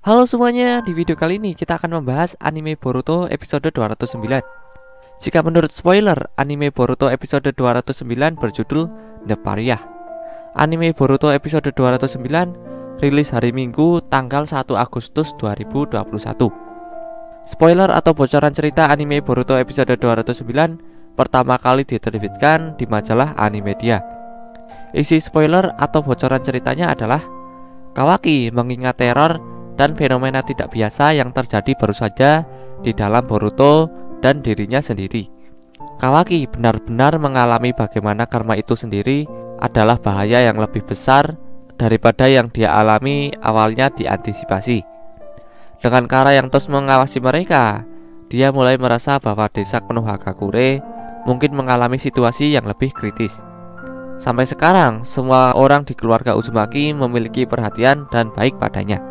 Halo semuanya, di video kali ini kita akan membahas anime Boruto episode 209. Jika menurut spoiler, anime Boruto episode 209 berjudul The Pariah. Anime Boruto episode 209 rilis hari Minggu tanggal 1 Agustus 2021. Spoiler atau bocoran cerita anime Boruto episode 209 pertama kali diterbitkan di majalah Animedia. Isi spoiler atau bocoran ceritanya adalah Kawaki mengingat teror dan fenomena tidak biasa yang terjadi baru saja di dalam Boruto dan dirinya sendiri. Kawaki benar-benar mengalami bagaimana karma itu sendiri adalah bahaya yang lebih besar daripada yang dia alami awalnya diantisipasi. Dengan cara yang terus mengawasi mereka, dia mulai merasa bahwa desa Konohagakure mungkin mengalami situasi yang lebih kritis. Sampai sekarang, semua orang di keluarga Uzumaki memiliki perhatian dan baik padanya.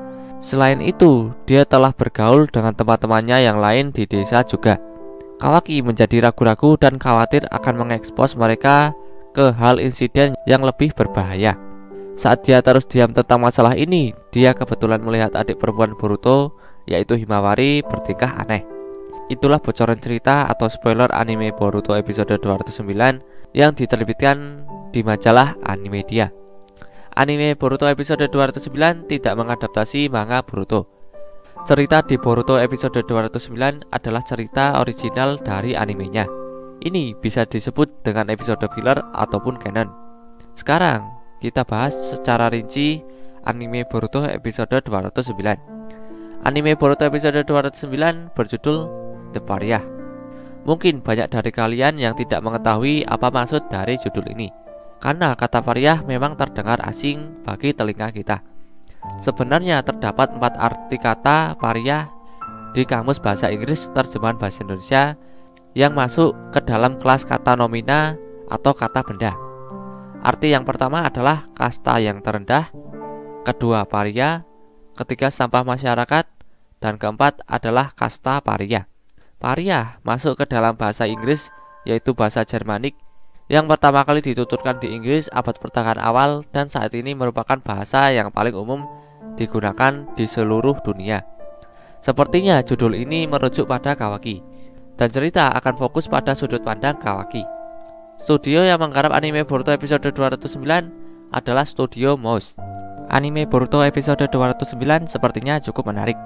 Selain itu, dia telah bergaul dengan teman-temannya yang lain di desa juga. Kawaki menjadi ragu-ragu dan khawatir akan mengekspos mereka ke hal insiden yang lebih berbahaya. Saat dia terus diam tentang masalah ini, dia kebetulan melihat adik perempuan Boruto, yaitu Himawari, bertingkah aneh. Itulah bocoran cerita atau spoiler anime Boruto episode 209 yang diterbitkan di majalah Animedia. Anime Boruto episode 209 tidak mengadaptasi manga Boruto. Cerita di Boruto episode 209 adalah cerita original dari animenya. Ini bisa disebut dengan episode filler ataupun canon. Sekarang kita bahas secara rinci anime Boruto episode 209. Anime Boruto episode 209 berjudul The Pariah. Mungkin banyak dari kalian yang tidak mengetahui apa maksud dari judul ini, karena kata pariah memang terdengar asing bagi telinga kita. Sebenarnya terdapat 4 arti kata pariah di Kamus Bahasa Inggris Terjemahan Bahasa Indonesia yang masuk ke dalam kelas kata nomina atau kata benda. Arti yang pertama adalah kasta yang terendah, kedua pariah, ketiga sampah masyarakat, dan keempat adalah kasta pariah. Pariah masuk ke dalam bahasa Inggris, yaitu bahasa Jermanik, yang pertama kali dituturkan di Inggris abad pertengahan awal dan saat ini merupakan bahasa yang paling umum digunakan di seluruh dunia. Sepertinya judul ini merujuk pada Kawaki, dan cerita akan fokus pada sudut pandang Kawaki. Studio yang menggarap anime Boruto episode 209 adalah Studio Mouse. Anime Boruto episode 209 sepertinya cukup menarik,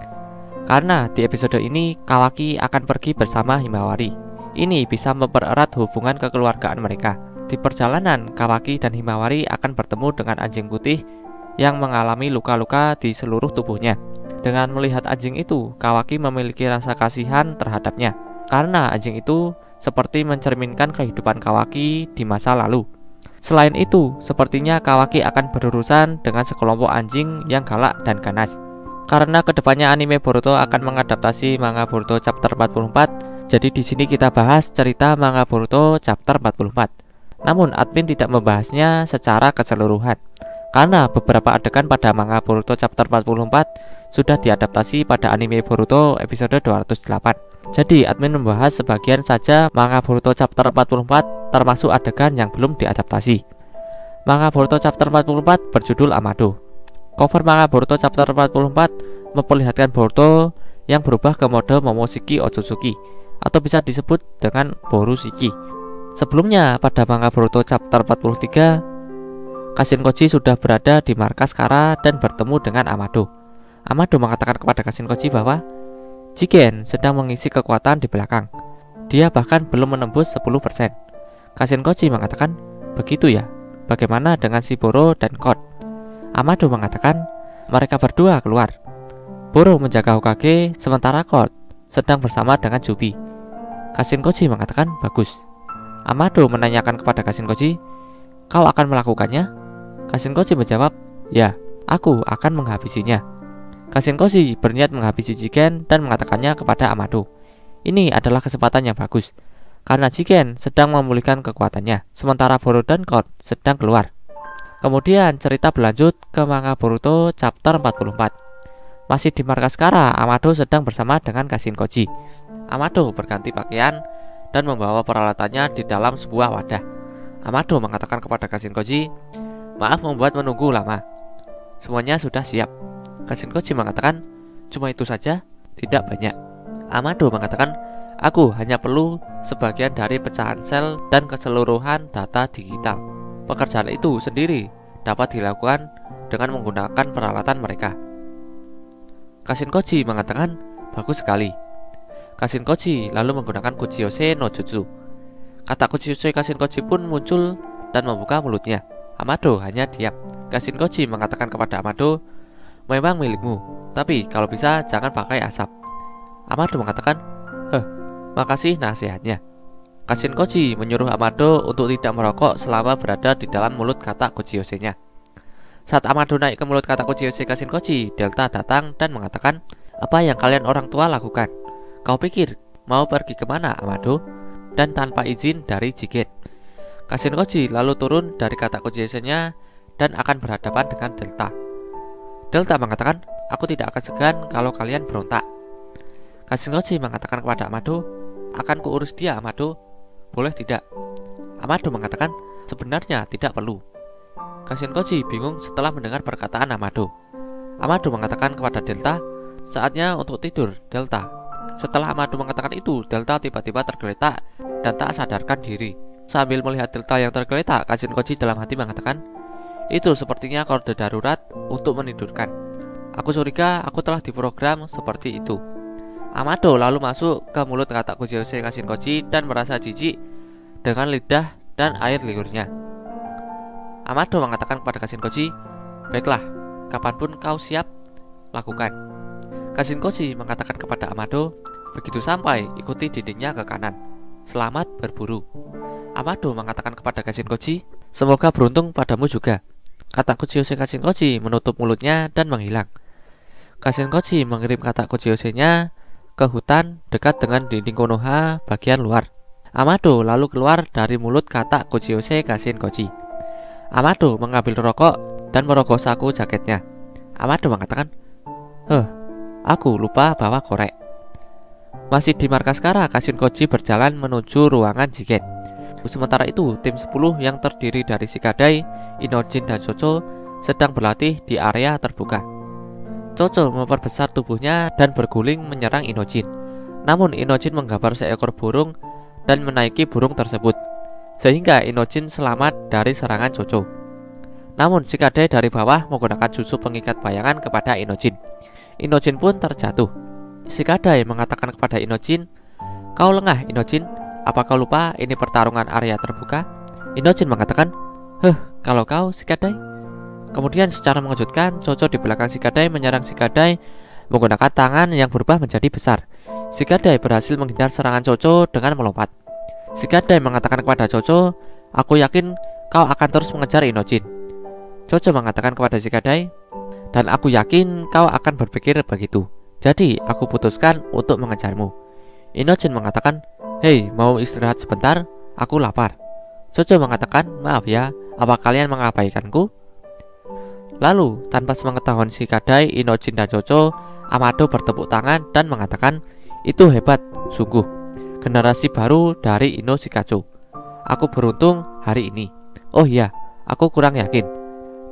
karena di episode ini Kawaki akan pergi bersama Himawari. Ini bisa mempererat hubungan kekeluargaan mereka. Di perjalanan, Kawaki dan Himawari akan bertemu dengan anjing putih yang mengalami luka-luka di seluruh tubuhnya. Dengan melihat anjing itu, Kawaki memiliki rasa kasihan terhadapnya, karena anjing itu seperti mencerminkan kehidupan Kawaki di masa lalu. Selain itu, sepertinya Kawaki akan berurusan dengan sekelompok anjing yang galak dan ganas. Karena kedepannya anime Boruto akan mengadaptasi manga Boruto chapter 44, jadi di sini kita bahas cerita manga Boruto chapter 44. Namun admin tidak membahasnya secara keseluruhan, karena beberapa adegan pada manga Boruto chapter 44 sudah diadaptasi pada anime Boruto episode 208. Jadi admin membahas sebagian saja manga Boruto chapter 44, termasuk adegan yang belum diadaptasi. Manga Boruto chapter 44 berjudul Amado. Cover manga Boruto chapter 44 memperlihatkan Boruto yang berubah ke mode Momoshiki Otsutsuki, atau bisa disebut dengan Borushiki. Sebelumnya pada manga Boruto chapter 43, Kashinkoji sudah berada di markas Kara dan bertemu dengan Amado. Amado mengatakan kepada Kashinkoji bahwa Jigen sedang mengisi kekuatan di belakang. Dia bahkan belum menembus 10%. Kashinkoji mengatakan, "Begitu ya, bagaimana dengan Shiboro dan Code?" Amado mengatakan, mereka berdua keluar. Boro menjaga Hokage, sementara Code sedang bersama dengan Jubi. Kashinkoji mengatakan, "Bagus." Amado menanyakan kepada Kashinkoji, "Kau akan melakukannya?" Kashinkoji menjawab, "Ya, aku akan menghabisinya." Kashinkoji berniat menghabisi Jigen dan mengatakannya kepada Amado. Ini adalah kesempatan yang bagus, karena Jigen sedang memulihkan kekuatannya, sementara Boro dan Code sedang keluar. Kemudian cerita berlanjut ke manga Boruto chapter 44. Masih di markas Kara, Amado sedang bersama dengan Kashinkoji. Amado berganti pakaian dan membawa peralatannya di dalam sebuah wadah. Amado mengatakan kepada Kashinkoji, "Maaf membuat menunggu lama. Semuanya sudah siap." Kashinkoji mengatakan, Cuma itu saja? Tidak banyak. Amado mengatakan, aku hanya perlu sebagian dari pecahan sel dan keseluruhan data digital. Pekerjaan itu sendiri dapat dilakukan dengan menggunakan peralatan mereka. Kashinkoji mengatakan, bagus sekali. Kashinkoji lalu menggunakan Kuchiyose no Jutsu. Kata Kuchiyose Kashinkoji pun muncul dan membuka mulutnya. Amado hanya diam. Kashinkoji mengatakan kepada Amado, memang milikmu, tapi kalau bisa jangan pakai asap. Amado mengatakan, makasih nasihatnya. Kashinkoji menyuruh Amado untuk tidak merokok selama berada di dalam mulut kata Kuchiyose-nya. Saat Amado naik ke mulut kata Kuchiyose Kashinkoji, Delta datang dan mengatakan, apa yang kalian orang tua lakukan? Kau pikir mau pergi kemana, Amado? Dan tanpa izin dari Jigen. Kashinkoji lalu turun dari kata Kuchiyose-nya dan akan berhadapan dengan Delta. Delta mengatakan, aku tidak akan segan kalau kalian berontak. Kashinkoji mengatakan kepada Amado, akan kuurus dia, Amado. Boleh tidak? Amado mengatakan, sebenarnya tidak perlu. Kashinkoji bingung setelah mendengar perkataan Amado. Amado mengatakan kepada Delta, saatnya untuk tidur, Delta. Setelah Amado mengatakan itu, Delta tiba-tiba tergeletak dan tak sadarkan diri. Sambil melihat Delta yang tergeletak, Kashinkoji dalam hati mengatakan, itu sepertinya kode darurat untuk menidurkan. Aku curiga aku telah diprogram seperti itu. Amado lalu masuk ke mulut kata Kuchiyose Kashinkoji dan merasa jijik dengan lidah dan air liurnya. Amado mengatakan kepada Kashinkoji, baiklah, kapanpun kau siap, lakukan. Kashinkoji mengatakan kepada Amado, begitu sampai, ikuti dindingnya ke kanan. Selamat berburu. Amado mengatakan kepada Kashinkoji, semoga beruntung padamu juga. Kata Kuchiyose Kashinkoji menutup mulutnya dan menghilang. Kashinkoji mengirim kata Kuchiyose-nya ke hutan dekat dengan dinding Konoha bagian luar. Amado lalu keluar dari mulut kata Kuchiyose Kashinkoji. Amado mengambil rokok dan merogoh saku jaketnya. Amado mengatakan, aku lupa bawa korek. Masih di markas Kara, Kashinkoji berjalan menuju ruangan Jigen. Sementara itu, tim 10 yang terdiri dari Shikadai, Inojin, dan Chocho sedang berlatih di area terbuka. Chocho memperbesar tubuhnya dan berguling menyerang Inojin. Namun Inojin menggambar seekor burung dan menaiki burung tersebut, sehingga Inojin selamat dari serangan Chocho. Namun Shikadai dari bawah menggunakan jutsu pengikat bayangan kepada Inojin. Inojin pun terjatuh. Shikadai mengatakan kepada Inojin, kau lengah, Inojin. Apa kau lupa ini pertarungan area terbuka? Inojin mengatakan, kalau kau, Shikadai. Kemudian secara mengejutkan, Chocho di belakang Shikadai menyerang Shikadai menggunakan tangan yang berubah menjadi besar. Shikadai berhasil menghindar serangan Chocho dengan melompat. Shikadai mengatakan kepada Chocho, aku yakin kau akan terus mengejar Inojin. Chocho mengatakan kepada Shikadai, dan aku yakin kau akan berpikir begitu. Jadi aku putuskan untuk mengejarmu. Inojin mengatakan, hei, mau istirahat sebentar? Aku lapar. Chocho mengatakan, maaf ya, apa kalian mengabaikanku? Lalu, tanpa sepengetahuan Shikadai, Inojin, dan Chocho, Amado bertepuk tangan dan mengatakan, itu hebat, sungguh. Generasi baru dari Ino Shikacho. Aku beruntung hari ini. Oh iya, aku kurang yakin.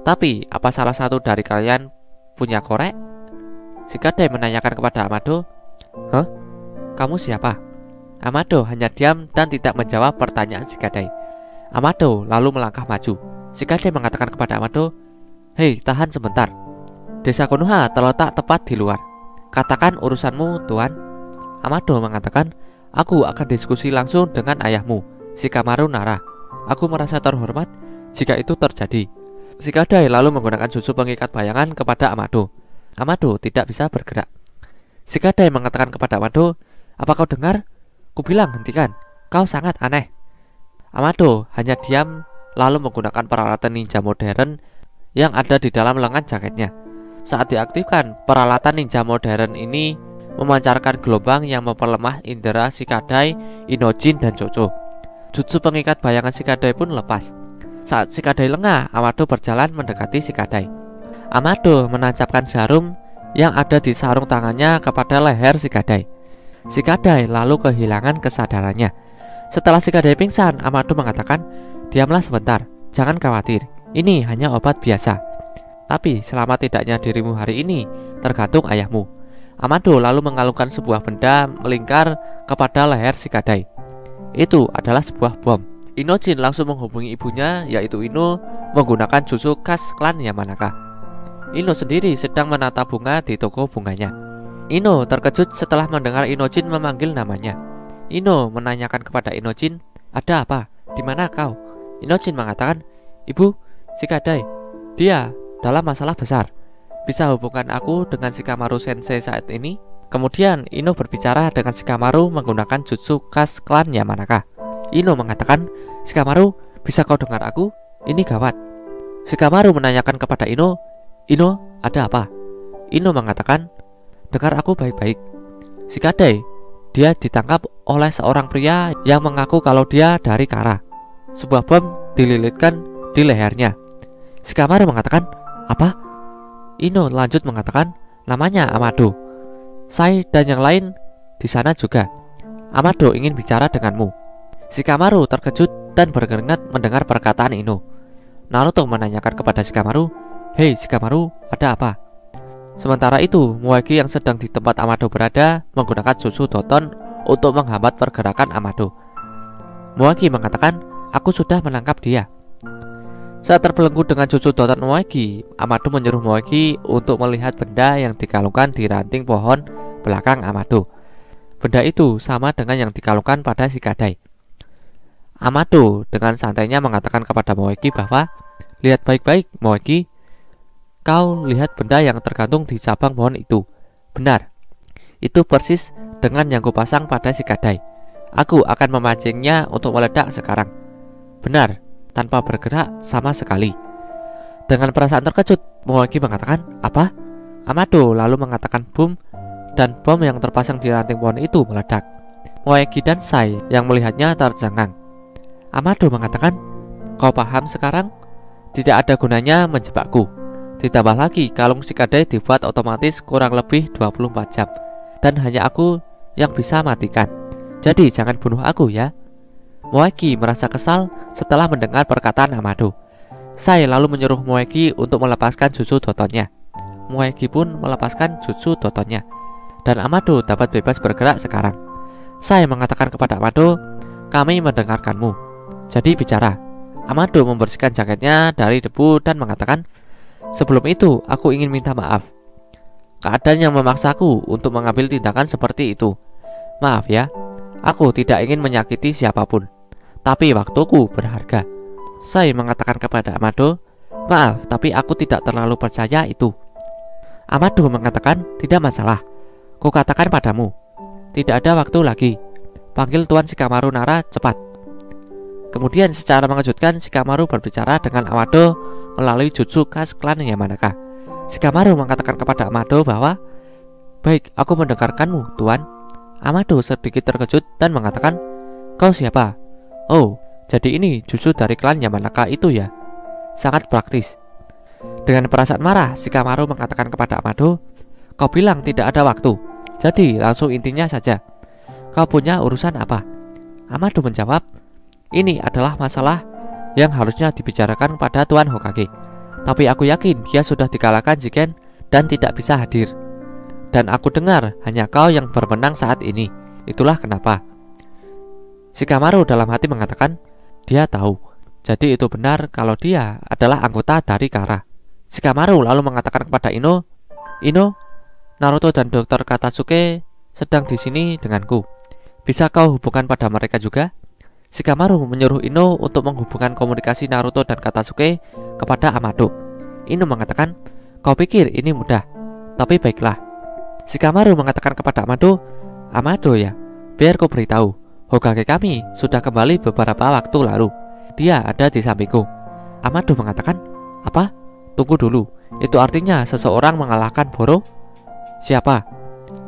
Tapi, apa salah satu dari kalian punya korek? Shikadai menanyakan kepada Amado, kamu siapa? Amado hanya diam dan tidak menjawab pertanyaan Shikadai. Amado lalu melangkah maju. Shikadai mengatakan kepada Amado, hei, tahan sebentar. Desa Konoha terletak tepat di luar. Katakan urusanmu, Tuan. Amado mengatakan, aku akan diskusi langsung dengan ayahmu, Shikamaru Nara. Aku merasa terhormat jika itu terjadi. Shikadai lalu menggunakan jutsu pengikat bayangan kepada Amado. Amado tidak bisa bergerak. Shikadai mengatakan kepada Amado, apa kau dengar? Kubilang hentikan, kau sangat aneh. Amado hanya diam lalu menggunakan peralatan ninja modern yang ada di dalam lengan jaketnya. Saat diaktifkan, peralatan ninja modern ini memancarkan gelombang yang memperlemah indera Shikadai, Inojin, dan Chocho. Jutsu pengikat bayangan Shikadai pun lepas. Saat Shikadai lengah, Amado berjalan mendekati Shikadai. Amado menancapkan jarum yang ada di sarung tangannya kepada leher Shikadai. Shikadai lalu kehilangan kesadarannya. Setelah Shikadai pingsan, Amado mengatakan, diamlah sebentar, jangan khawatir, ini hanya obat biasa. Tapi selamat tidaknya dirimu hari ini tergantung ayahmu. Amado lalu mengalungkan sebuah benda melingkar kepada leher Shikadai. Itu adalah sebuah bom. Inojin langsung menghubungi ibunya, yaitu Ino, menggunakan jutsu khas klan Yamanaka. Ino sendiri sedang menata bunga di toko bunganya. Ino terkejut setelah mendengar Inojin memanggil namanya. Ino menanyakan kepada Inojin, "Ada apa? Di mana kau?" Inojin mengatakan, "Ibu, Shikadai, dia dalam masalah besar. Bisa hubungkan aku dengan Shikamaru Sensei saat ini?" Kemudian Ino berbicara dengan Shikamaru menggunakan jutsu khas klan Yamanaka. Ino mengatakan, "Shikamaru, bisa kau dengar aku? Ini gawat." Shikamaru menanyakan kepada Ino, "Ino, ada apa?" Ino mengatakan, "Dengar aku baik-baik. Shikadai, dia ditangkap oleh seorang pria yang mengaku kalau dia dari Kara. Sebuah bom dililitkan di lehernya." Shikamaru mengatakan, "Apa?" Ino lanjut mengatakan, "Namanya Amado. Sai dan yang lain di sana juga. Amado ingin bicara denganmu." Shikamaru terkejut dan berkeringat mendengar perkataan Ino. Naruto menanyakan kepada Shikamaru, "Hei Shikamaru, ada apa?" Sementara itu, Moegi yang sedang di tempat Amado berada menggunakan jutsu Doton untuk menghambat pergerakan Amado. Moegi mengatakan, "Aku sudah menangkap dia." Saat terbelenggu dengan jutsu Doton Moegi, Amado menyuruh Moegi untuk melihat benda yang dikalungkan di ranting pohon belakang Amado. Benda itu sama dengan yang dikalungkan pada Shikadai. Amado dengan santainya mengatakan kepada Moegi bahwa, "Lihat baik-baik, Moegi. Kau lihat benda yang tergantung di cabang pohon itu. Benar, itu persis dengan yang kupasang pada Shikadai. Aku akan memancingnya untuk meledak sekarang. Benar, tanpa bergerak sama sekali." Dengan perasaan terkejut, Moegi mengatakan, "Apa?" Amado lalu mengatakan bom, dan bom yang terpasang di ranting pohon itu meledak. Moegi dan Sai yang melihatnya tercengang. Amado mengatakan, "Kau paham sekarang? Tidak ada gunanya menjebakku. Ditambah lagi kalung Shikadai dibuat otomatis kurang lebih 24 jam, dan hanya aku yang bisa matikan. Jadi jangan bunuh aku ya." Moegi merasa kesal setelah mendengar perkataan Amado. Sai lalu menyuruh Moegi untuk melepaskan jutsu Dotonnya. Moegi pun melepaskan jutsu Dotonnya, dan Amado dapat bebas bergerak sekarang. Sai mengatakan kepada Amado, "Kami mendengarkanmu. Jadi bicara." Amado membersihkan jaketnya dari debu dan mengatakan, "Sebelum itu aku ingin minta maaf. Keadaan yang memaksaku untuk mengambil tindakan seperti itu. Maaf ya, aku tidak ingin menyakiti siapapun, tapi waktuku berharga." Sai mengatakan kepada Amado, "Maaf, tapi aku tidak terlalu percaya itu." Amado mengatakan, "Tidak masalah. Kukatakan padamu, tidak ada waktu lagi. Panggil Tuan Shikamaru Nara cepat." Kemudian secara mengejutkan Shikamaru berbicara dengan Amado melalui jutsu khas klan Yamanaka. Shikamaru mengatakan kepada Amado bahwa, "Baik, aku mendengarkanmu, Tuan." Amado sedikit terkejut dan mengatakan, "Kau siapa?" "Oh, jadi ini jutsu dari klan Yamanaka itu ya? Sangat praktis." Dengan perasaan marah, Shikamaru mengatakan kepada Amado, "Kau bilang tidak ada waktu, jadi langsung intinya saja. Kau punya urusan apa?" Amado menjawab, "Ini adalah masalah yang harusnya dibicarakan pada Tuan Hokage. Tapi aku yakin dia sudah dikalahkan Jigen dan tidak bisa hadir. Dan aku dengar hanya kau yang bermenang saat ini. Itulah kenapa." Shikamaru dalam hati mengatakan, dia tahu. Jadi itu benar kalau dia adalah anggota dari Kara. Shikamaru lalu mengatakan kepada Ino, "Ino, Naruto dan Dr. Katasuke sedang di sini denganku. Bisa kau hubungkan pada mereka juga?" Shikamaru menyuruh Ino untuk menghubungkan komunikasi Naruto dan Katasuke kepada Amado. Ino mengatakan, "Kau pikir ini mudah, tapi baiklah." Shikamaru mengatakan kepada Amado, "Amado ya, biar kau beritahu, Hokage kami sudah kembali beberapa waktu lalu. Dia ada di sampingku." Amado mengatakan, "Apa? Tunggu dulu, itu artinya seseorang mengalahkan Boro? Siapa?"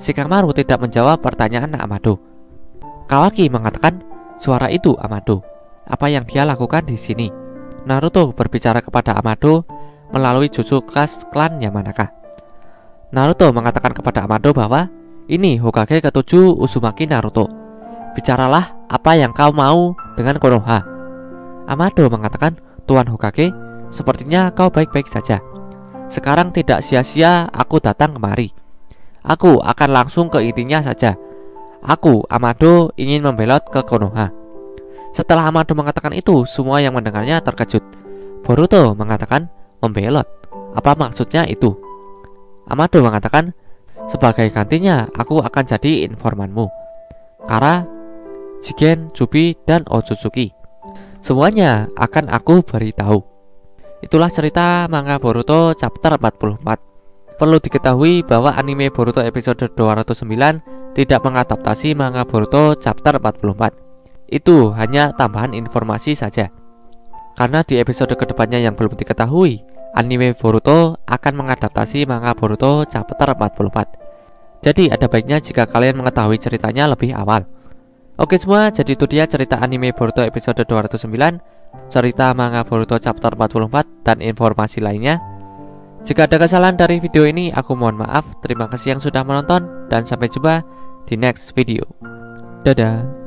Shikamaru tidak menjawab pertanyaan Amado. Kawaki mengatakan, "Suara itu Amado. Apa yang dia lakukan di sini?" Naruto berbicara kepada Amado melalui jutsu khas klan Yamanaka. Naruto mengatakan kepada Amado bahwa ini Hokage ke-7 Uzumaki Naruto. Bicaralah apa yang kau mau dengan Konoha. Amado mengatakan, "Tuan Hokage, sepertinya kau baik-baik saja. Sekarang tidak sia-sia aku datang kemari." Aku akan langsung ke intinya saja. Aku, Amado, ingin membelot ke Konoha. Setelah Amado mengatakan itu, semua yang mendengarnya terkejut. Boruto mengatakan, membelot. Apa maksudnya itu? Amado mengatakan, sebagai gantinya aku akan jadi informanmu. Kara, Jigen, Jubi, dan Otsutsuki. Semuanya akan aku beritahu. Itulah cerita manga Boruto chapter 44. Perlu diketahui bahwa anime Boruto episode 209 tidak mengadaptasi manga Boruto chapter 44. Itu hanya tambahan informasi saja. Karena di episode kedepannya yang belum diketahui, anime Boruto akan mengadaptasi manga Boruto chapter 44. Jadi ada baiknya jika kalian mengetahui ceritanya lebih awal. Oke semua, jadi itu dia cerita anime Boruto episode 209, cerita manga Boruto chapter 44, dan informasi lainnya. Jika ada kesalahan dari video ini, aku mohon maaf. Terima kasih yang sudah menonton, dan sampai jumpa di next video. Dadah.